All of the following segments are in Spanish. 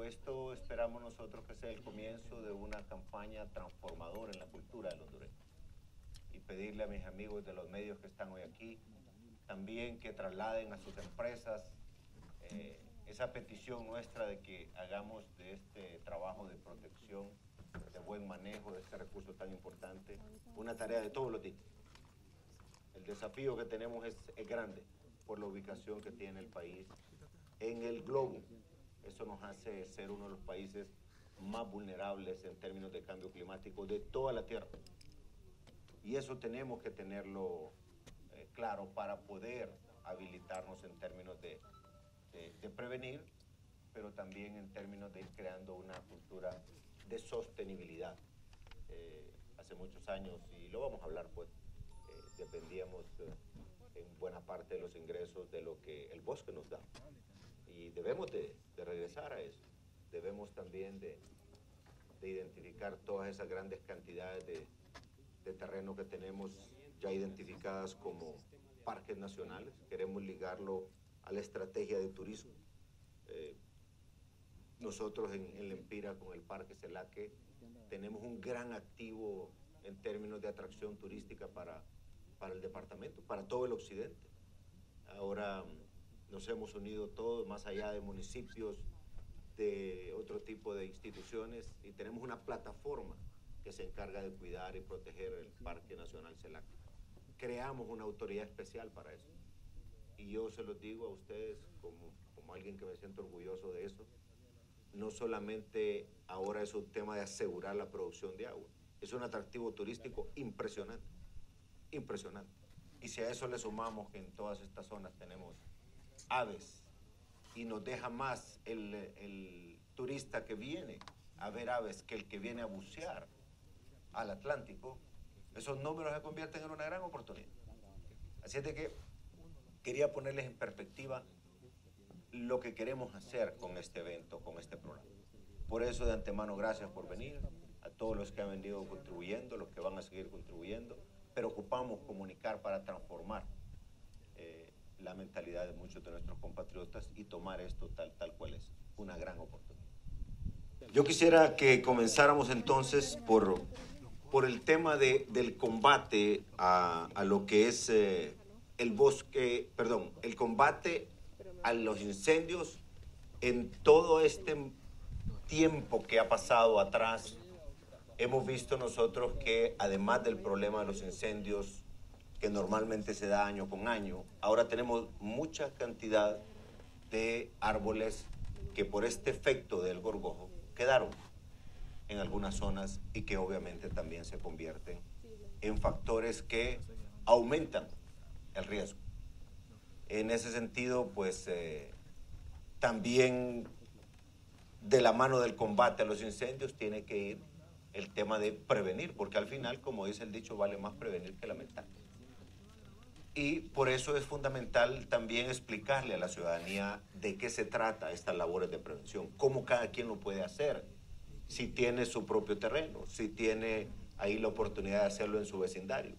esto esperamos nosotros que sea el comienzo de una campaña transformadora en la cultura del hondureño. Y pedirle a mis amigos de los medios que están hoy aquí, también que trasladen a sus empresas esa petición nuestra de que hagamos de este trabajo de protección, de buen manejo de este recurso tan importante, una tarea de todos los días. El desafío que tenemos es grande por la ubicación que tiene el país en el globo. Eso nos hace ser uno de los países más vulnerables en términos de cambio climático de toda la Tierra. Y eso tenemos que tenerlo claro para poder habilitarnos en términos de prevenir, pero también en términos de ir creando una cultura de sostenibilidad. Hace muchos años, y lo vamos a hablar pues, dependíamos en buena parte de los ingresos de lo que el bosque nos da. Y debemos de regresar a eso. Debemos también de identificar todas esas grandes cantidades de terreno que tenemos ya identificadas como parques nacionales. Queremos ligarlo a la estrategia de turismo. Nosotros en Lempira, con el Parque Celaque, tenemos un gran activo en términos de atracción turística para el departamento, para todo el occidente. Ahora nos hemos unido todos, más allá de municipios, de otro tipo de instituciones, y tenemos una plataforma que se encarga de cuidar y proteger el Parque Nacional Celaque. Creamos una autoridad especial para eso. Y yo se los digo a ustedes, como alguien que me siento orgulloso de eso, no solamente ahora es un tema de asegurar la producción de agua, es un atractivo turístico impresionante, impresionante. Y si a eso le sumamos que en todas estas zonas tenemos aves, y nos deja más el turista que viene a ver aves que el que viene a bucear al Atlántico, esos números se convierten en una gran oportunidad. Así es de que quería ponerles en perspectiva lo que queremos hacer con este evento, con este programa. Por eso, de antemano, gracias por venir, a todos los que han venido contribuyendo, los que van a seguir contribuyendo, pero ocupamos comunicar para transformar la mentalidad de muchos de nuestros compatriotas y tomar esto tal cual es, una gran oportunidad. Yo quisiera que comenzáramos entonces por el tema del combate a lo que es el combate a los incendios en todo este tiempo que ha pasado atrás. Hemos visto nosotros que además del problema de los incendios que normalmente se da año con año, ahora tenemos mucha cantidad de árboles que por este efecto del gorgojo quedaron en algunas zonas y que obviamente también se convierten en factores que aumentan el riesgo. En ese sentido, pues también de la mano del combate a los incendios tiene que ir el tema de prevenir, porque al final, como dice el dicho, vale más prevenir que lamentar. Y por eso es fundamental también explicarle a la ciudadanía de qué se trata estas labores de prevención, cómo cada quien lo puede hacer, si tiene su propio terreno, si tiene ahí la oportunidad de hacerlo en su vecindario.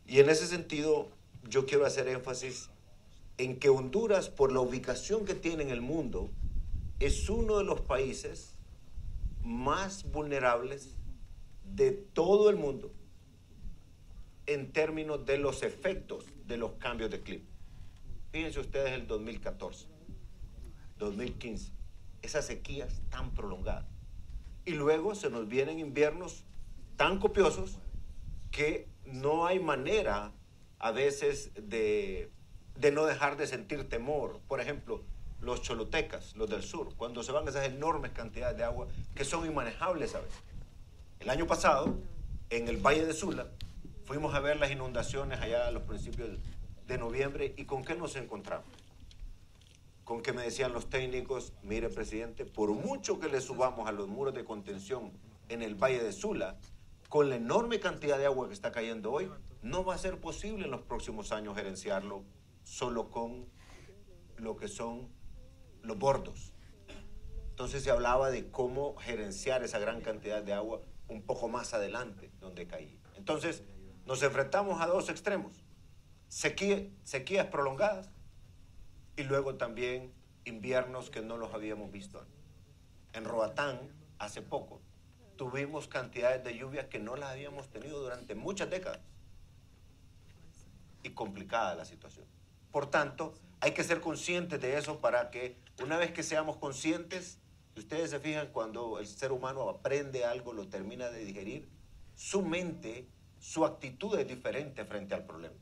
Y en ese sentido, yo quiero hacer énfasis en que Honduras, por la ubicación que tiene en el mundo, es uno de los países más vulnerables de todo el mundo en términos de los efectos de los cambios de clima. Fíjense ustedes el 2014, 2015, esas sequías tan prolongadas. Y luego se nos vienen inviernos tan copiosos que no hay manera a veces de no dejar de sentir temor. Por ejemplo, los cholotecas, los del sur, cuando se van esas enormes cantidades de agua que son inmanejables a veces. El año pasado, en el Valle de Sula, fuimos a ver las inundaciones allá a los principios de noviembre, y ¿con qué nos encontramos? Con que me decían los técnicos, mire, presidente, por mucho que le subamos a los muros de contención en el Valle de Sula, con la enorme cantidad de agua que está cayendo hoy, no va a ser posible en los próximos años gerenciarlo solo con lo que son los bordos. Entonces se hablaba de cómo gerenciar esa gran cantidad de agua un poco más adelante donde caía. Entonces nos enfrentamos a dos extremos: sequías prolongadas y luego también inviernos que no los habíamos visto antes. En Roatán, hace poco, tuvimos cantidades de lluvias que no las habíamos tenido durante muchas décadas. Y complicada la situación. Por tanto, hay que ser conscientes de eso para que una vez que seamos conscientes, si ustedes se fijan, cuando el ser humano aprende algo, lo termina de digerir, su mente, su actitud es diferente frente al problema.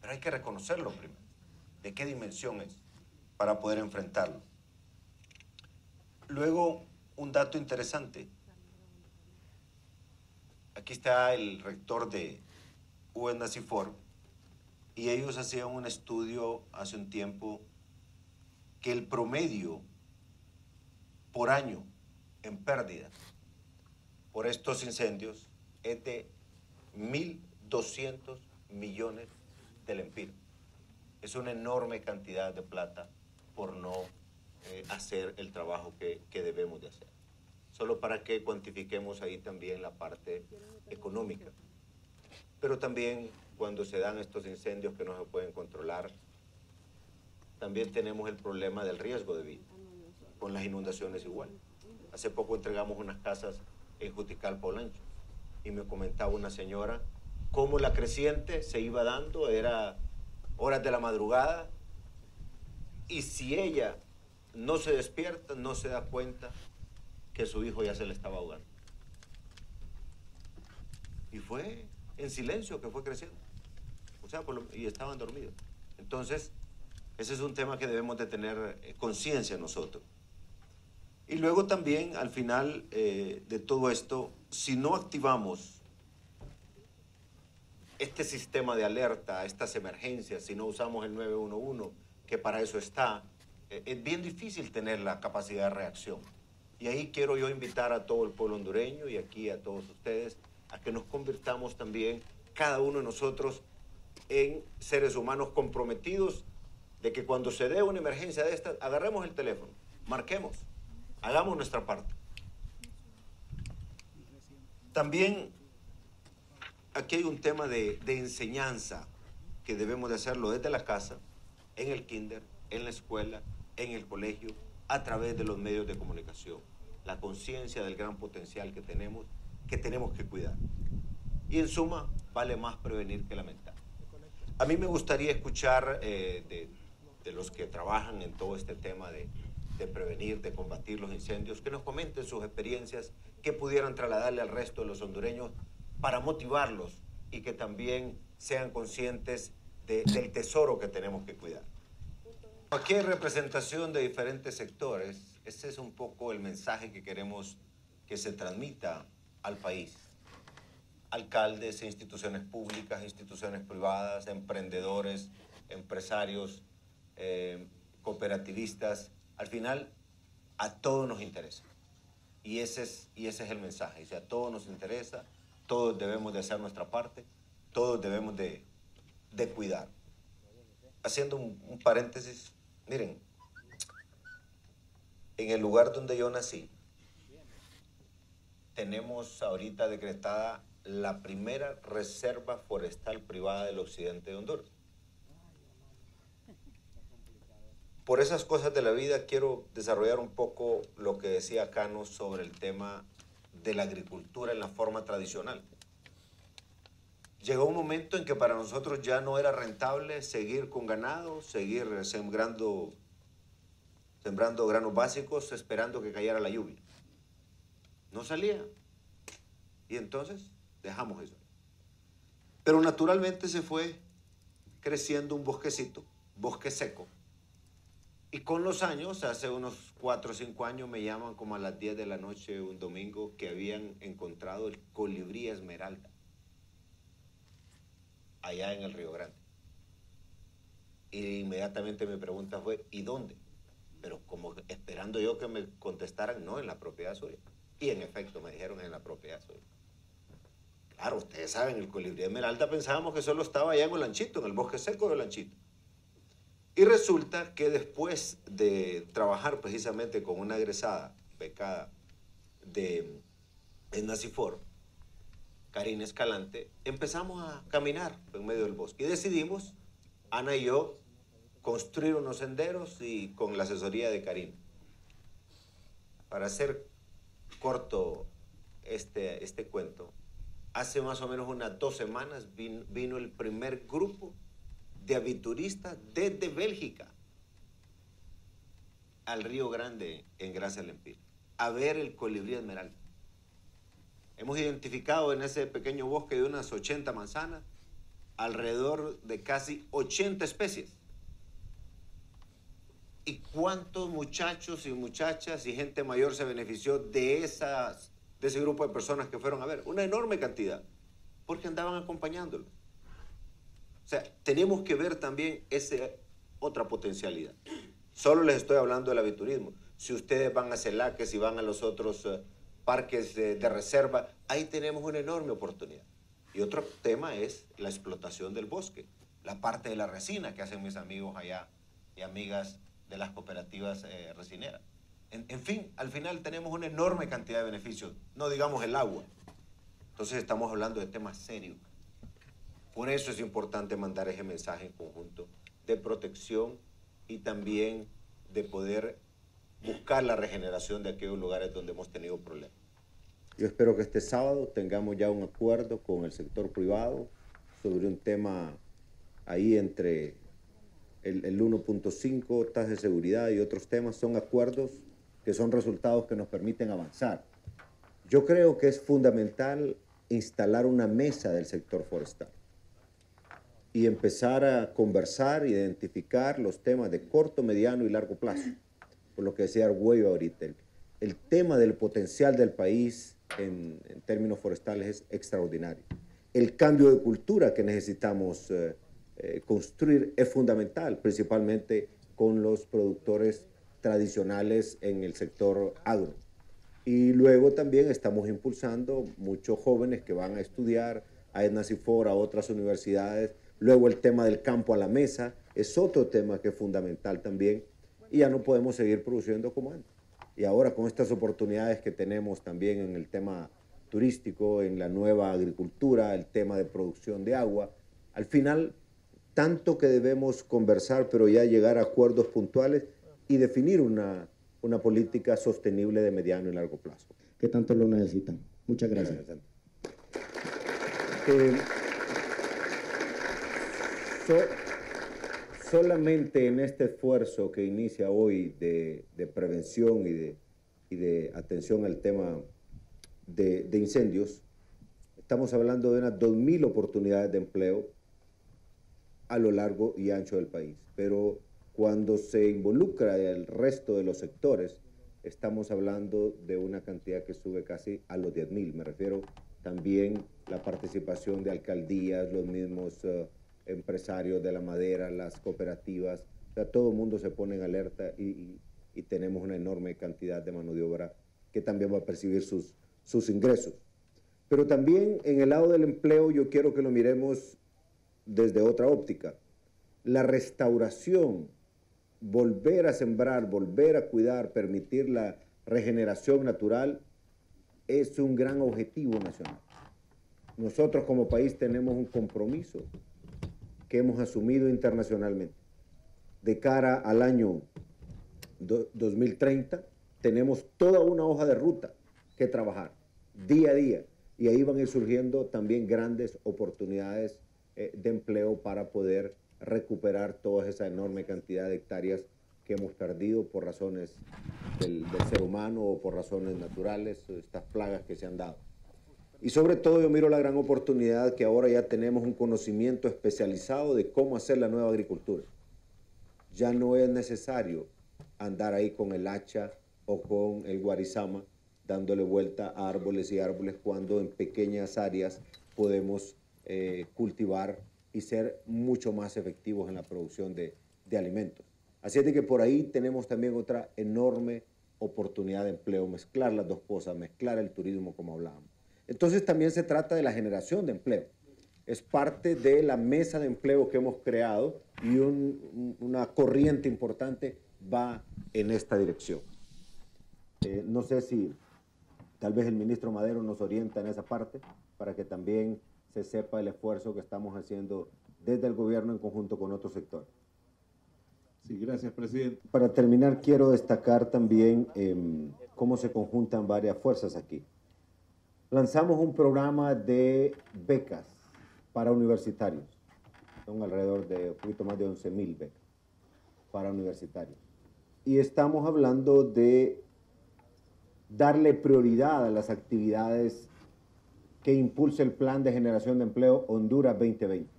Pero hay que reconocerlo primero, de qué dimensión es, para poder enfrentarlo. Luego, un dato interesante. Aquí está el rector de UNACIFOR, y ellos hacían un estudio hace un tiempo que el promedio por año en pérdida por estos incendios es de 1.200 millones de lempiras. Es una enorme cantidad de plata por no hacer el trabajo que debemos de hacer. Solo para que cuantifiquemos ahí también la parte económica. Pero también cuando se dan estos incendios que no se pueden controlar, también tenemos el problema del riesgo de vida. Con las inundaciones igual. Hace poco entregamos unas casas en Juticalpa, Olancho, y me comentaba una señora cómo la creciente se iba dando, era horas de la madrugada, y si ella no se despierta, no se da cuenta que su hijo ya se le estaba ahogando. Y fue en silencio que fue creciendo. O sea, y estaban dormidos. Entonces, ese es un tema que debemos de tener conciencia nosotros. Y luego también, al final de todo esto, si no activamos este sistema de alerta, estas emergencias, si no usamos el 911, que para eso está, es bien difícil tener la capacidad de reacción. Y ahí quiero yo invitar a todo el pueblo hondureño y aquí a todos ustedes a que nos convirtamos también, cada uno de nosotros, en seres humanos comprometidos de que cuando se dé una emergencia de estas, agarremos el teléfono, marquemos, hagamos nuestra parte. También aquí hay un tema de enseñanza que debemos de hacerlo desde la casa, en el kinder, en la escuela, en el colegio, a través de los medios de comunicación. La conciencia del gran potencial que tenemos que cuidar. Y en suma, vale más prevenir que lamentar. A mí me gustaría escuchar de los que trabajan en todo este tema de prevenir, de combatir los incendios, que nos comenten sus experiencias, que pudieran trasladarle al resto de los hondureños para motivarlos y que también sean conscientes del tesoro que tenemos que cuidar. Aquí hay representación de diferentes sectores. Ese es un poco el mensaje que queremos que se transmita al país. Alcaldes, instituciones públicas, instituciones privadas, emprendedores, empresarios, cooperativistas. Al final, a todos nos interesa. Y ese es el mensaje. O sea, a todos nos interesa, todos debemos de hacer nuestra parte, todos debemos de cuidar. Haciendo un paréntesis, miren, en el lugar donde yo nací, tenemos ahorita decretada la primera reserva forestal privada del occidente de Honduras. Por esas cosas de la vida quiero desarrollar un poco lo que decía Cano sobre el tema de la agricultura en la forma tradicional. Llegó un momento en que para nosotros ya no era rentable seguir con ganado, seguir sembrando granos básicos esperando que cayera la lluvia. No salía. Y entonces dejamos eso. Pero naturalmente se fue creciendo un bosquecito, bosque seco. Y con los años, hace unos 4 o 5 años, me llaman como a las 10 de la noche un domingo que habían encontrado el colibrí esmeralda allá en el Río Grande. Y inmediatamente mi pregunta fue, ¿y dónde? Pero como esperando yo que me contestaran, no, en la propiedad suya. Y en efecto me dijeron en la propiedad suya. Claro, ustedes saben, el colibrí esmeralda pensábamos que solo estaba allá en Olanchito, en el bosque seco de Olanchito. Y resulta que después de trabajar precisamente con una egresada becada de UNACIFOR, Karina Escalante, empezamos a caminar en medio del bosque y decidimos, Ana y yo, construir unos senderos y con la asesoría de Karina, para hacer corto este cuento. Hace más o menos unas 2 semanas vino el primer grupo de avituristas desde Bélgica al Río Grande en Gracia Lempira a ver el colibrí esmeralda. Hemos identificado en ese pequeño bosque de unas 80 manzanas alrededor de casi 80 especies. ¿Y cuántos muchachos y muchachas y gente mayor se benefició de ese grupo de personas que fueron a ver? Una enorme cantidad, porque andaban acompañándolos. O sea, tenemos que ver también esa otra potencialidad. Solo les estoy hablando del aviturismo. Si ustedes van a Celaque, si van a los otros parques de reserva, ahí tenemos una enorme oportunidad. Y otro tema es la explotación del bosque, la parte de la resina que hacen mis amigos allá y amigas de las cooperativas resineras. En fin, al final tenemos una enorme cantidad de beneficios, no digamos el agua. Entonces estamos hablando de temas serios. Por eso es importante mandar ese mensaje en conjunto de protección y también de poder buscar la regeneración de aquellos lugares donde hemos tenido problemas. Yo espero que este sábado tengamos ya un acuerdo con el sector privado sobre un tema ahí entre el 1.5, tasas de seguridad y otros temas. Son acuerdos que son resultados que nos permiten avanzar. Yo creo que es fundamental instalar una mesa del sector forestal y empezar a conversar, identificar los temas de corto, mediano y largo plazo. Por lo que decía Argüello ahorita, el tema del potencial del país en términos forestales es extraordinario. El cambio de cultura que necesitamos construir es fundamental, principalmente con los productores tradicionales en el sector agro. Y luego también estamos impulsando muchos jóvenes que van a estudiar a ENACIFOR, a otras universidades. Luego el tema del campo a la mesa es otro tema que es fundamental también. Y ya no podemos seguir produciendo como antes. Y ahora con estas oportunidades que tenemos también en el tema turístico, en la nueva agricultura, el tema de producción de agua, al final tanto que debemos conversar, pero ya llegar a acuerdos puntuales y definir una política sostenible de mediano y largo plazo. ¿Qué tanto lo necesitan? Muchas gracias. Solamente en este esfuerzo que inicia hoy de prevención y de atención al tema de incendios, estamos hablando de unas 2.000 oportunidades de empleo a lo largo y ancho del país. Pero cuando se involucra el resto de los sectores, estamos hablando de una cantidad que sube casi a los 10.000. Me refiero también la participación de alcaldías, los mismos empresarios de la madera, las cooperativas. O sea, todo el mundo se pone en alerta y tenemos una enorme cantidad de mano de obra que también va a percibir sus ingresos. Pero también en el lado del empleo yo quiero que lo miremos desde otra óptica. La restauración, volver a sembrar, volver a cuidar, permitir la regeneración natural es un gran objetivo nacional. Nosotros como país tenemos un compromiso que hemos asumido internacionalmente. De cara al año 2030 tenemos toda una hoja de ruta que trabajar día a día y ahí van a ir surgiendo también grandes oportunidades de empleo para poder recuperar toda esa enorme cantidad de hectáreas que hemos perdido por razones del ser humano o por razones naturales, estas plagas que se han dado. Y sobre todo yo miro la gran oportunidad que ahora ya tenemos un conocimiento especializado de cómo hacer la nueva agricultura. Ya no es necesario andar ahí con el hacha o con el guarizama dándole vuelta a árboles y árboles cuando en pequeñas áreas podemos cultivar y ser mucho más efectivos en la producción de alimentos. Así es de que por ahí tenemos también otra enorme oportunidad de empleo, mezclar las dos cosas, mezclar el turismo como hablábamos. Entonces también se trata de la generación de empleo. Es parte de la mesa de empleo que hemos creado y una corriente importante va en esta dirección. No sé si tal vez el ministro Madero nos orienta en esa parte para que también se sepa el esfuerzo que estamos haciendo desde el gobierno en conjunto con otros sectores. Sí, gracias, presidente. Para terminar, quiero destacar también cómo se conjuntan varias fuerzas aquí. Lanzamos un programa de becas para universitarios. Son alrededor de un poquito más de 11,000 becas para universitarios. Y estamos hablando de darle prioridad a las actividades que impulsa el Plan de Generación de Empleo Honduras 2020.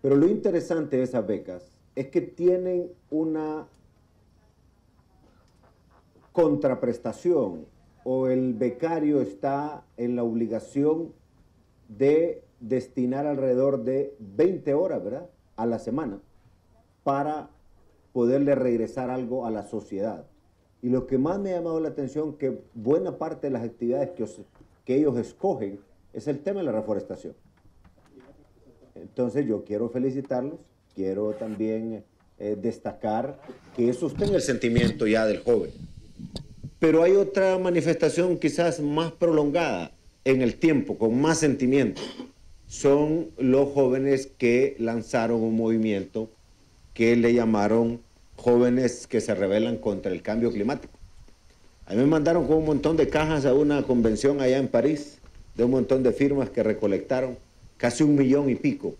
Pero lo interesante de esas becas es que tienen una contraprestación, o el becario está en la obligación de destinar alrededor de 20 horas, ¿verdad?, a la semana para poderle regresar algo a la sociedad. Y lo que más me ha llamado la atención, que buena parte de las actividades que ellos escogen es el tema de la reforestación. Entonces yo quiero felicitarlos, quiero también destacar que eso está en el sentimiento ya del joven. Pero hay otra manifestación quizás más prolongada en el tiempo, con más sentimiento. Son los jóvenes que lanzaron un movimiento que le llamaron Jóvenes que se rebelan contra el cambio climático. A mí me mandaron con un montón de cajas a una convención allá en París, de un montón de firmas que recolectaron, casi 1 millón y pico.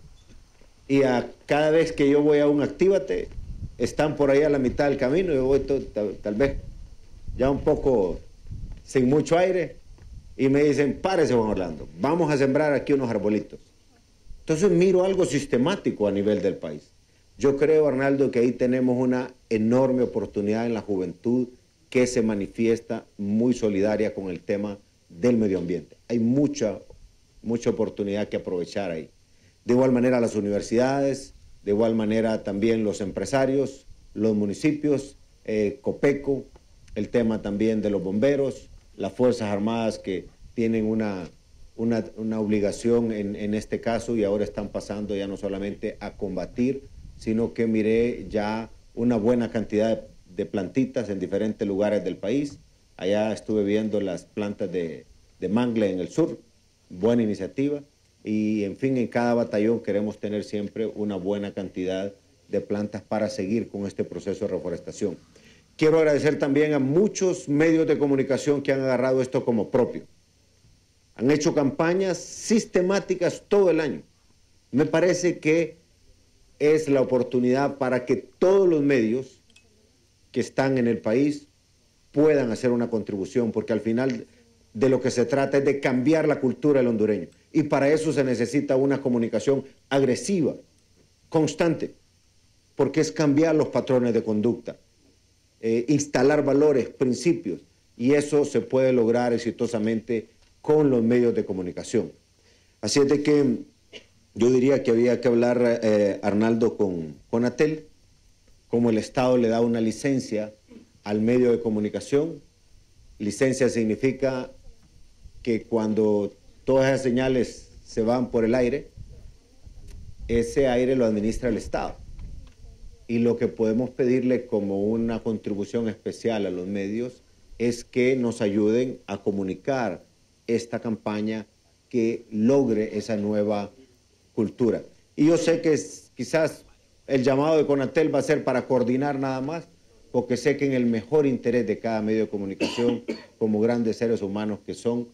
Y cada vez que yo voy a un Actívate, están por ahí a la mitad del camino, yo voy tal vez ya un poco sin mucho aire, y me dicen, párese, Juan Orlando, vamos a sembrar aquí unos arbolitos. Entonces miro algo sistemático a nivel del país. Yo creo, Arnaldo, que ahí tenemos una enorme oportunidad en la juventud que se manifiesta muy solidaria con el tema del medio ambiente. Hay mucha oportunidad que aprovechar ahí. De igual manera las universidades, de igual manera también los empresarios, los municipios, Copeco, el tema también de los bomberos, las Fuerzas Armadas que tienen una obligación en este caso y ahora están pasando ya no solamente a combatir, sino que miré ya una buena cantidad de plantitas en diferentes lugares del país. Allá estuve viendo las plantas de mangle en el sur, buena iniciativa. Y en fin, en cada batallón queremos tener siempre una buena cantidad de plantas para seguir con este proceso de reforestación. Quiero agradecer también a muchos medios de comunicación que han agarrado esto como propio. Han hecho campañas sistemáticas todo el año. Me parece que es la oportunidad para que todos los medios que están en el país puedan hacer una contribución, porque al final de lo que se trata es de cambiar la cultura del hondureño. Y para eso se necesita una comunicación agresiva, constante, porque es cambiar los patrones de conducta, instalar valores, principios, y eso se puede lograr exitosamente con los medios de comunicación. Así es de que yo diría que había que hablar, Arnaldo, con Conatel, como el Estado le da una licencia al medio de comunicación. Licencia significa que cuando todas esas señales se van por el aire, ese aire lo administra el Estado. Y lo que podemos pedirle como una contribución especial a los medios es que nos ayuden a comunicar esta campaña que logre esa nueva cultura. Y yo sé que quizás el llamado de Conatel va a ser para coordinar nada más, porque sé que en el mejor interés de cada medio de comunicación, como grandes seres humanos que son,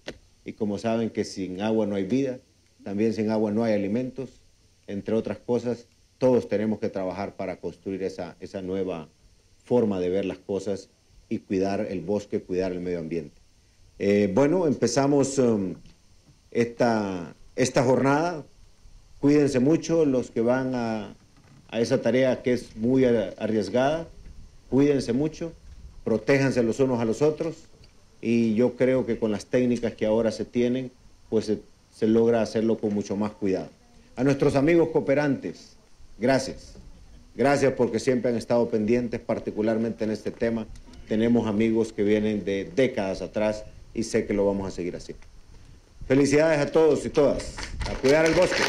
y como saben que sin agua no hay vida, también sin agua no hay alimentos, entre otras cosas, todos tenemos que trabajar para construir esa nueva forma de ver las cosas y cuidar el bosque, cuidar el medio ambiente. Bueno, empezamos esta jornada. Cuídense mucho los que van a esa tarea que es muy arriesgada. Cuídense mucho, protéjanse los unos a los otros y yo creo que con las técnicas que ahora se tienen, pues se logra hacerlo con mucho más cuidado. A nuestros amigos cooperantes, gracias. Gracias porque siempre han estado pendientes, particularmente en este tema. Tenemos amigos que vienen de décadas atrás y sé que lo vamos a seguir haciendo. Felicidades a todos y todas. A cuidar el bosque.